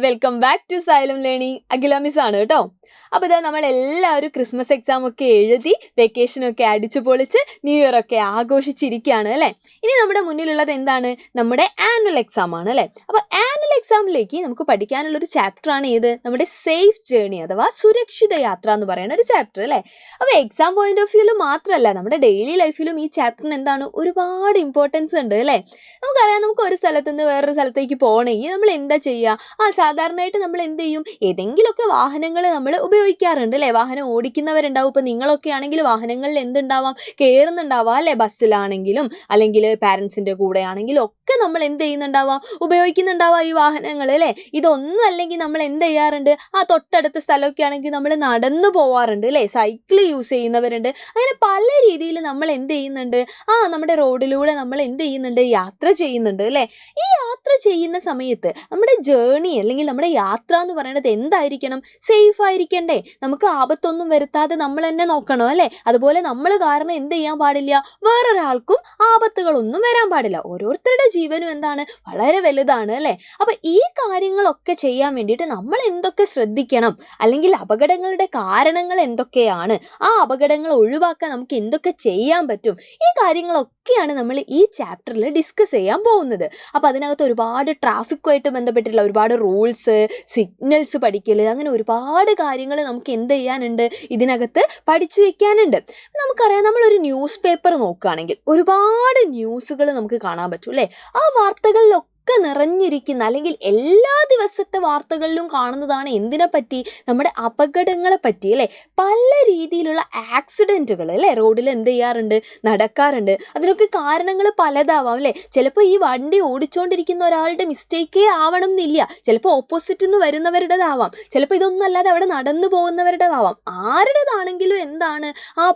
Welcome back to Xylem learning. Akhila miss ആണ് കേട്ടോ. അപ്പോൾ ഇതാ നമ്മളെല്ലാവരും ക്രിസ്മസ് എക്സാം ഒക്കെ എഴുതി വെക്കേഷനൊക്കെ അടിച്ചു പൊളിച്ച് ന്യൂ ഇയർ ഒക്കെ ആഘോഷിച്ചിരിക്കുകയാണ് അല്ലേ. ഇനി നമ്മുടെ മുന്നിലുള്ളത് എന്താണ്? നമ്മുടെ ആനുവൽ എക്സാം ആണ് അല്ലേ. അപ്പോൾ ആനുവൽ എക്സാമിലേക്ക് നമുക്ക് പഠിക്കാനുള്ളൊരു ചാപ്റ്ററാണ് ഏത്? നമ്മുടെ സേഫ് ജേർണി അഥവാ സുരക്ഷിത യാത്ര എന്ന് പറയുന്ന ഒരു ചാപ്റ്റർ അല്ലേ. അപ്പോൾ എക്സാം പോയിന്റ് ഓഫ് വ്യൂവിൽ മാത്രമല്ല നമ്മുടെ ഡെയിലി ലൈഫിലും ഈ ചാപ്റ്ററിന് എന്താണ് ഒരുപാട് ഇമ്പോർട്ടൻസ് ഉണ്ട് അല്ലേ. നമുക്കറിയാം, നമുക്ക് ഒരു സ്ഥലത്ത് നിന്ന് വേറൊരു സ്ഥലത്തേക്ക് പോകണമെങ്കിൽ നമ്മൾ എന്താ ചെയ്യുക? സാധാരണയായിട്ട് നമ്മൾ എന്ത് ചെയ്യും? ഏതെങ്കിലുമൊക്കെ വാഹനങ്ങൾ നമ്മൾ ഉപയോഗിക്കാറുണ്ട് അല്ലേ. വാഹനം ഓടിക്കുന്നവരുണ്ടാവും. ഇപ്പോൾ നിങ്ങളൊക്കെ ആണെങ്കിൽ വാഹനങ്ങളിൽ എന്തുണ്ടാവാം? കയറുന്നുണ്ടാവാം അല്ലേ. ബസ്സിലാണെങ്കിലും അല്ലെങ്കിൽ പാരൻസിൻ്റെ കൂടെ ആണെങ്കിലും ഒക്കെ നമ്മൾ എന്ത് ചെയ്യുന്നുണ്ടാവാം? ഉപയോഗിക്കുന്നുണ്ടാവാം ഈ വാഹനങ്ങൾ അല്ലേ. ഇതൊന്നും അല്ലെങ്കിൽ നമ്മൾ എന്ത് ചെയ്യാറുണ്ട്? തൊട്ടടുത്ത സ്ഥലമൊക്കെ ആണെങ്കിൽ നമ്മൾ നടന്നു പോവാറുണ്ട് അല്ലേ. സൈക്കിൾ യൂസ് ചെയ്യുന്നവരുണ്ട്. അങ്ങനെ പല രീതിയിൽ നമ്മൾ എന്ത് ചെയ്യുന്നുണ്ട്? നമ്മുടെ റോഡിലൂടെ നമ്മൾ എന്ത് ചെയ്യുന്നുണ്ട്? യാത്ര ചെയ്യുന്നുണ്ട് അല്ലേ. ഈ യാത്ര ചെയ്യുന്ന സമയത്ത് നമ്മുടെ ജേർണി അല്ലെങ്കിൽ നമ്മുടെ യാത്ര എന്ന് പറയുന്നത് എന്തായിരിക്കണം? സേഫ് ആയിരിക്കണ്ടേ. നമുക്ക് ആപത്തൊന്നും വരുത്താതെ നമ്മൾ തന്നെ നോക്കണം അല്ലേ. അതുപോലെ നമ്മൾ കാരണം എന്ത് ചെയ്യാൻ പാടില്ല? വേറൊരാൾക്കും ആപത്തുകളൊന്നും വരാൻ പാടില്ല. ഓരോരുത്തരുടെ ജീവനും എന്താണ്? വളരെ വലുതാണ് അല്ലേ. അപ്പോൾ ഈ കാര്യങ്ങളൊക്കെ ചെയ്യാൻ വേണ്ടിയിട്ട് നമ്മൾ എന്തൊക്കെ ശ്രദ്ധിക്കണം, അല്ലെങ്കിൽ അപകടങ്ങളുടെ കാരണങ്ങൾ എന്തൊക്കെയാണ്, ആ അപകടങ്ങൾ ഒഴിവാക്കാൻ നമുക്ക് എന്തൊക്കെ ചെയ്യാൻ പറ്റും, ഈ കാര്യങ്ങളൊക്കെയാണ് നമ്മൾ ഈ ചാപ്റ്ററിൽ ഡിസ്കസ് ചെയ്യാൻ പോകുന്നത്. അപ്പോൾ അതിനകത്ത് ഒരുപാട് ട്രാഫിക്കുമായിട്ട് ബന്ധപ്പെട്ടിട്ടുള്ള ഒരുപാട് റൂൾസ്, സിഗ്നൽസ് പഠിക്കൽ, അങ്ങനെ ഒരുപാട് കാര്യങ്ങൾ നമുക്ക് എന്ത് ചെയ്യാനുണ്ട്? ഇതിനകത്ത് പഠിച്ചു വെക്കാനുണ്ട്. നമുക്കറിയാം, നമ്മളൊരു ന്യൂസ് പേപ്പർ നോക്കുകയാണെങ്കിൽ ഒരുപാട് ന്യൂസുകൾ നമുക്ക് കാണാൻ പറ്റും അല്ലേ. ആ വാർത്തകളിലൊക്കെ നിറഞ്ഞിരിക്കുന്ന അല്ലെങ്കിൽ എല്ലാ ദിവസത്തെ വാർത്തകളിലും കാണുന്നതാണ് എന്തിനെ പറ്റി? നമ്മുടെ അപകടങ്ങളെ പറ്റി അല്ലേ. പല രീതിയിലുള്ള ആക്സിഡൻറ്റുകൾ അല്ലേ റോഡിൽ എന്ത് ചെയ്യാറുണ്ട്? നടക്കാറുണ്ട്. അതിനൊക്കെ കാരണങ്ങൾ പലതാവാം അല്ലേ. ചിലപ്പോൾ ഈ വണ്ടി ഓടിച്ചുകൊണ്ടിരിക്കുന്ന ഒരാളുടെ മിസ്റ്റേക്കേ ആവണം എന്നില്ല. ചിലപ്പോൾ ഓപ്പോസിറ്റിൽ നിന്ന് വരുന്നവരുടേതാവാം. ചിലപ്പോൾ ഇതൊന്നും അല്ലാതെ അവിടെ നടന്നു പോകുന്നവരുടേതാവാം. ആരുടേതാണെങ്കിലും എന്താണ്?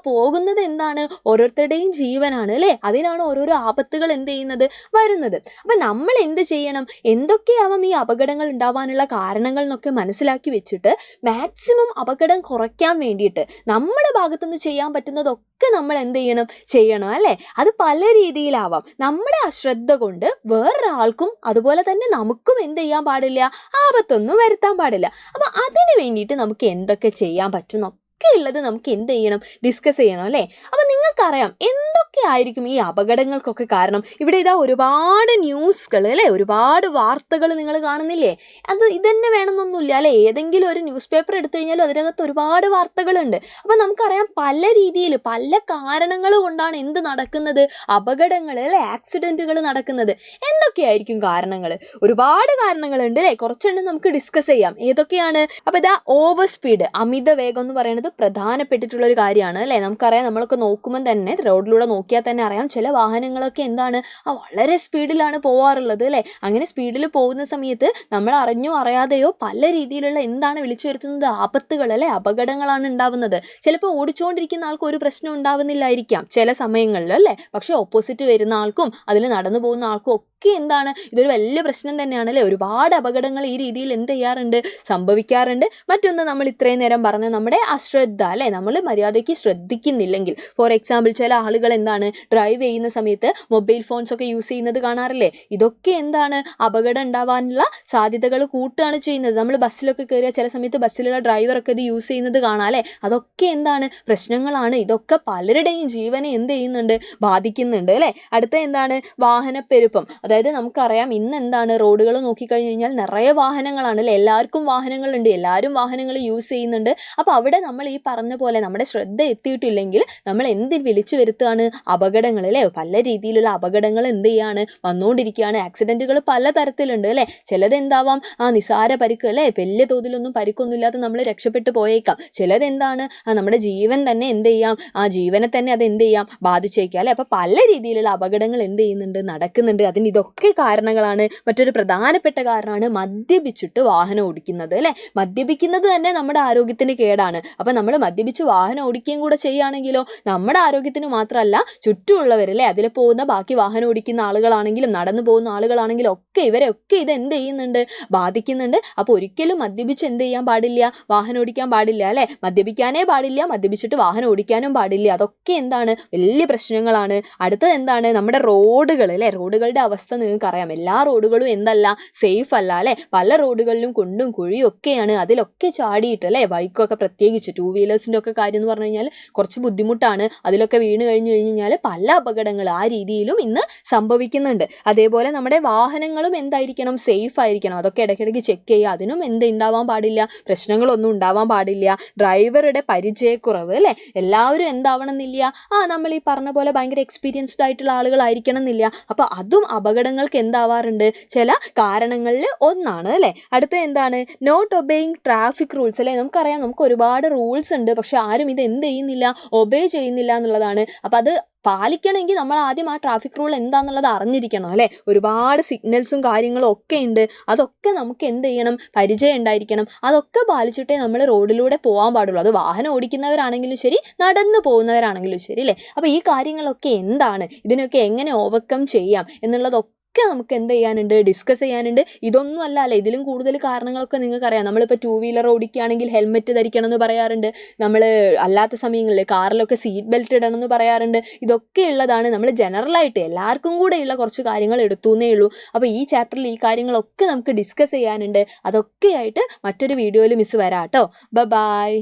പോകുന്നത് എന്താണ്? ഓരോരുത്തരുടെയും ജീവനാണ് അല്ലേ. അതിനാണ് ഓരോരോ ആപത്തുകൾ എന്ത് ചെയ്യുന്നത്? വരുന്നത്. അപ്പം നമ്മൾ എന്ത് ചെയ്യണം? എന്തൊക്കെയാവാം ഈ അപകടങ്ങൾ ഉണ്ടാവാനുള്ള കാരണങ്ങൾ എന്നൊക്കെ മനസ്സിലാക്കി വെച്ചിട്ട് മാക്സിമം അപകടം കുറയ്ക്കാൻ വേണ്ടിയിട്ട് നമ്മുടെ ഭാഗത്തുനിന്ന് ചെയ്യാൻ പറ്റുന്നതൊക്കെ നമ്മൾ എന്ത് ചെയ്യണം അല്ലേ. അത് പല രീതിയിലാവാം. നമ്മുടെ അശ്രദ്ധ കൊണ്ട് വേറൊരാൾക്കും അതുപോലെ തന്നെ നമുക്കും എന്ത് ചെയ്യാൻ പാടില്ല? ആപത്തൊന്നും വരുത്താൻ പാടില്ല. അപ്പോൾ അതിന് വേണ്ടിയിട്ട് നമുക്ക് എന്തൊക്കെ ചെയ്യാൻ പറ്റും ഒക്കെ ഉള്ളത് നമുക്ക് എന്ത് ചെയ്യണം? ഡിസ്കസ് ചെയ്യണം അല്ലേ. അപ്പോൾ നിങ്ങൾക്കറിയാം എന്തൊക്കെ ആയിരിക്കും ഈ അപകടങ്ങൾക്കൊക്കെ കാരണം. ഇവിടെ ഇതാ ഒരുപാട് ന്യൂസുകൾ അല്ലേ, ഒരുപാട് വാർത്തകൾ നിങ്ങൾ കാണുന്നില്ലേ. ഇതന്നെ വേണമെന്നൊന്നുമില്ല അല്ലേ. ഏതെങ്കിലും ഒരു ന്യൂസ് പേപ്പർ എടുത്തു കഴിഞ്ഞാലും അതിനകത്ത് ഒരുപാട് വാർത്തകളുണ്ട്. അപ്പോൾ നമുക്കറിയാം പല രീതിയിൽ പല കാരണങ്ങൾ കൊണ്ടാണ് എന്ത് നടക്കുന്നത്? അപകടങ്ങൾ അല്ലേ, ആക്സിഡൻറ്റുകൾ നടക്കുന്നത്. എന്തൊക്കെയായിരിക്കും കാരണങ്ങൾ? ഒരുപാട് കാരണങ്ങളുണ്ട് അല്ലേ. കുറച്ചെണ്ണം നമുക്ക് ഡിസ്കസ് ചെയ്യാം. ഏതൊക്കെയാണ്? അപ്പോൾ ഇതാ ഓവർ സ്പീഡ്, അമിത വേഗം എന്ന് പറയുന്നത് പ്രധാനപ്പെട്ടിട്ടുള്ളൊരു കാര്യമാണ് അല്ലേ. നമുക്കറിയാം, നമ്മളൊക്കെ നോക്കുമ്പോൾ തന്നെ റോഡിലൂടെ നോക്കിയാൽ തന്നെ അറിയാം ചില വാഹനങ്ങളൊക്കെ എന്താണ്? വളരെ സ്പീഡിലാണ് പോവാറുള്ളത് അല്ലേ. അങ്ങനെ സ്പീഡിൽ പോകുന്ന സമയത്ത് നമ്മൾ അറിഞ്ഞോ അറിയാതെയോ പല രീതിയിലുള്ള എന്താണ് വിളിച്ചു വരുത്തുന്നത്? ആപത്തുകൾ അല്ലേ, അപകടങ്ങളാണ് ഉണ്ടാവുന്നത്. ചിലപ്പോൾ ഓടിച്ചുകൊണ്ടിരിക്കുന്ന ആൾക്ക് ഒരു പ്രശ്നം ഉണ്ടാവുന്നില്ലായിരിക്കാം ചില സമയങ്ങളിൽ അല്ലേ. പക്ഷേ ഓപ്പോസിറ്റ് വരുന്ന ആൾക്കും അതിൽ നടന്നു പോകുന്ന ആൾക്കും ഒക്കെ എന്താണ്? ഇതൊരു വലിയ പ്രശ്നം തന്നെയാണ് അല്ലേ. ഒരുപാട് അപകടങ്ങൾ ഈ രീതിയിൽ എന്ത് ചെയ്യാറുണ്ട്? സംഭവിക്കാറുണ്ട്. മറ്റൊന്ന്, നമ്മൾ ഇത്രയും നേരം പറഞ്ഞ നമ്മുടെ അശ്രദ്ധ അല്ലേ. നമ്മൾ മര്യാദയ്ക്ക് ശ്രദ്ധിക്കുന്നില്ലെങ്കിൽ, ഫോർ എക്സാമ്പിൾ ചില ആളുകൾ എന്താണ് ഡ്രൈവ് ചെയ്യുന്ന സമയത്ത് മൊബൈൽ ഫോൺസ് ഒക്കെ യൂസ് ചെയ്യുന്നത് കാണാറില്ലേ. ഇതൊക്കെ എന്താണ്? അപകടം ഉണ്ടാവാനുള്ള സാധ്യതകൾ കൂട്ടുകയാണ് ചെയ്യുന്നത്. നമ്മൾ ബസ്സിലൊക്കെ കയറിയാൽ ചില സമയത്ത് ബസ്സിലുള്ള ഡ്രൈവറൊക്കെ ഇത് യൂസ് ചെയ്യുന്നത് കാണാം അല്ലേ. അതൊക്കെ എന്താണ്? പ്രശ്നങ്ങളാണ്. ഇതൊക്കെ പലരുടെയും ജീവനെ എന്ത് ചെയ്യുന്നുണ്ട്? ബാധിക്കുന്നുണ്ട് അല്ലേ. അടുത്ത എന്താണ്? വാഹനപ്പെരുപ്പം. അതായത് നമുക്കറിയാം ഇന്ന് എന്താണ്? റോഡുകൾ നോക്കിക്കഴിഞ്ഞ് കഴിഞ്ഞാൽ നിറയെ വാഹനങ്ങളാണ് അല്ലേ. എല്ലാവർക്കും വാഹനങ്ങളുണ്ട്, എല്ലാവരും വാഹനങ്ങൾ യൂസ് ചെയ്യുന്നുണ്ട്. അപ്പോൾ അവിടെ നമ്മൾ ഈ പറഞ്ഞ പോലെ നമ്മുടെ ശ്രദ്ധ എത്തിയിട്ടില്ലെങ്കിൽ നമ്മൾ എന്ത് വിളിച്ചു വരുത്തുകയാണ്? അപകടങ്ങൾ അല്ലേ. പല രീതിയിലുള്ള അപകടങ്ങൾ എന്ത് ചെയ്യാണ്? വന്നുകൊണ്ടിരിക്കുകയാണ്. ആക്സിഡൻറ്റുകൾ പല തരത്തിലുണ്ട് അല്ലേ. ചിലത് എന്താവാം? നിസാര പരിക്ക് അല്ലേ, വലിയ തോതിലൊന്നും പരിക്കൊന്നുമില്ലാതെ നമ്മൾ രക്ഷപ്പെട്ടു പോയേക്കാം. ചിലത് എന്താണ്? നമ്മുടെ ജീവൻ തന്നെ എന്ത് ചെയ്യാം? ജീവനെ തന്നെ അത് എന്ത് ചെയ്യാം? ബാധിച്ചേക്കാം അല്ലേ. അപ്പോൾ പല രീതിയിലുള്ള അപകടങ്ങൾ എന്ത് ചെയ്യുന്നുണ്ട്? നടക്കുന്നുണ്ട്. അതിന് ഇതൊക്കെ കാരണങ്ങളാണ്. മറ്റൊരു പ്രധാനപ്പെട്ട കാരണമാണ് മദ്യപിച്ചിട്ട് വാഹനം ഓടിക്കുന്നത് അല്ലേ. മദ്യപിക്കുന്നത് തന്നെ നമ്മുടെ ആരോഗ്യത്തിന് കേടാണ്. അപ്പോൾ നമ്മൾ മദ്യപിച്ച് വാഹനം ഓടിക്കുകയും കൂടെ ചെയ്യുകയാണെങ്കിലോ നമ്മുടെ ആരോഗ്യത്തിന് മാത്രമല്ല ചുറ്റുമുള്ളവരല്ലേ, അതിൽ പോകുന്ന ബാക്കി വാഹനം ഓടിക്കുന്ന ആളുകളാണെങ്കിലും നടന്നു പോകുന്ന ആളുകളാണെങ്കിലും ഒക്കെ ഇവരൊക്കെ ഇത് എന്ത് ചെയ്യുന്നുണ്ട്? ബാധിക്കുന്നുണ്ട്. അപ്പോൾ ഒരിക്കലും മദ്യപിച്ച് എന്ത് ചെയ്യാൻ പാടില്ല? വാഹനം ഓടിക്കാൻ പാടില്ല അല്ലേ. മദ്യപിക്കാനേ പാടില്ല, മദ്യപിച്ചിട്ട് വാഹനം ഓടിക്കാനും പാടില്ല. അതൊക്കെ എന്താണ്? വലിയ പ്രശ്നങ്ങളാണ്. അടുത്തത് എന്താണ്? നമ്മുടെ റോഡുകൾ അല്ലേ. റോഡുകളുടെ അവസ്ഥ അവസ്ഥ നിങ്ങൾക്ക് അറിയാം. എല്ലാ റോഡുകളും എന്തല്ല, സേഫ് അല്ല അല്ലേ. പല റോഡുകളിലും കുണ്ടും കുഴിയും ഒക്കെയാണ്. അതിലൊക്കെ ചാടിയിട്ട് അല്ലേ, ബൈക്കൊക്കെ പ്രത്യേകിച്ച് 2 വീലേഴ്സിൻ്റെ ഒക്കെ കാര്യം എന്ന് പറഞ്ഞു കഴിഞ്ഞാൽ കുറച്ച് ബുദ്ധിമുട്ടാണ്. അതിലൊക്കെ വീണ് കഴിഞ്ഞ് കഴിഞ്ഞാൽ പല അപകടങ്ങൾ ആ രീതിയിലും ഇന്ന് സംഭവിക്കുന്നുണ്ട്. അതേപോലെ നമ്മുടെ വാഹനങ്ങളും എന്തായിരിക്കണം, സേഫ് ആയിരിക്കണം. അതൊക്കെ ഇടയ്ക്കിടയ്ക്ക് ചെക്ക് ചെയ്യുക. അതിനും ഉണ്ടാവാൻ പാടില്ല, പ്രശ്നങ്ങളൊന്നും ഉണ്ടാവാൻ പാടില്ല. ഡ്രൈവറുടെ പരിചയക്കുറവ് അല്ലേ, എല്ലാവരും എന്താവണം എന്നില്ല, നമ്മൾ ഈ പറഞ്ഞ പോലെ ഭയങ്കര എക്സ്പീരിയൻസ്ഡ് ആയിട്ടുള്ള ആളുകളായിരിക്കണം എന്നില്ല. അപ്പോൾ അതും അപകടങ്ങൾക്ക് എന്താവാറുണ്ട്, ചില കാരണങ്ങളിൽ ഒന്നാണ് അല്ലേ. അടുത്ത എന്താണ്, നോട്ട് ഒബേയിങ് ട്രാഫിക് റൂൾസ് അല്ലേ. നമുക്കറിയാം, നമുക്ക് ഒരുപാട് റൂൾസ് ഉണ്ട്, പക്ഷെ ആരും ഇത് എന്ത് ചെയ്യുന്നില്ല, ഒബേ ചെയ്യുന്നില്ല എന്നുള്ളതാണ്. അപ്പോൾ അത് പാലിക്കണമെങ്കിൽ നമ്മൾ ആദ്യം ആ ട്രാഫിക് റൂൾ എന്താണെന്നുള്ളത് അറിഞ്ഞിരിക്കണം അല്ലേ. ഒരുപാട് സിഗ്നൽസും കാര്യങ്ങളും ഒക്കെ ഉണ്ട്. അതൊക്കെ നമുക്ക് എന്ത് ചെയ്യണം, പരിചയം ഉണ്ടായിരിക്കണം. അതൊക്കെ പാലിച്ചിട്ടേ നമ്മൾ റോഡിലൂടെ പോകാൻ പാടുള്ളൂ. അത് വാഹനം ഓടിക്കുന്നവരാണെങ്കിലും ശരി, നടന്നു പോകുന്നവരാണെങ്കിലും ശരി അല്ലേ. അപ്പോൾ ഈ കാര്യങ്ങളൊക്കെ എന്താണ്, ഇതിനൊക്കെ എങ്ങനെ ഓവർകം ചെയ്യാം എന്നുള്ളതൊക്കെ നമുക്ക് എന്ത് ചെയ്യാനുണ്ട്, ഡിസ്കസ് ചെയ്യാനുണ്ട്. ഇതൊന്നും അല്ല അല്ലേ, ഇതിലും കൂടുതൽ കാരണങ്ങളൊക്കെ നിങ്ങൾക്കറിയാം. നമ്മളിപ്പോൾ 2 വീലർ ഓടിക്കുകയാണെങ്കിൽ ഹെൽമെറ്റ് ധരിക്കണം എന്ന് പറയാറുണ്ട്. നമ്മൾ അല്ലാത്ത സമയങ്ങളിൽ കാറിലൊക്കെ സീറ്റ് ബെൽറ്റ് ഇടണം എന്ന് പറയാറുണ്ട്. ഇതൊക്കെ ഉള്ളതാണ്. നമ്മൾ ജനറലായിട്ട് എല്ലാവർക്കും കൂടെയുള്ള കുറച്ച് കാര്യങ്ങൾ എടുത്തു എന്നേ ഉള്ളൂ. അപ്പോൾ ഈ ചാപ്റ്ററിൽ ഈ കാര്യങ്ങളൊക്കെ നമുക്ക് ഡിസ്കസ് ചെയ്യാനുണ്ട്. അതൊക്കെയായിട്ട് മറ്റൊരു വീഡിയോയിൽ മിസ് വരാം കേട്ടോ. ബൈ.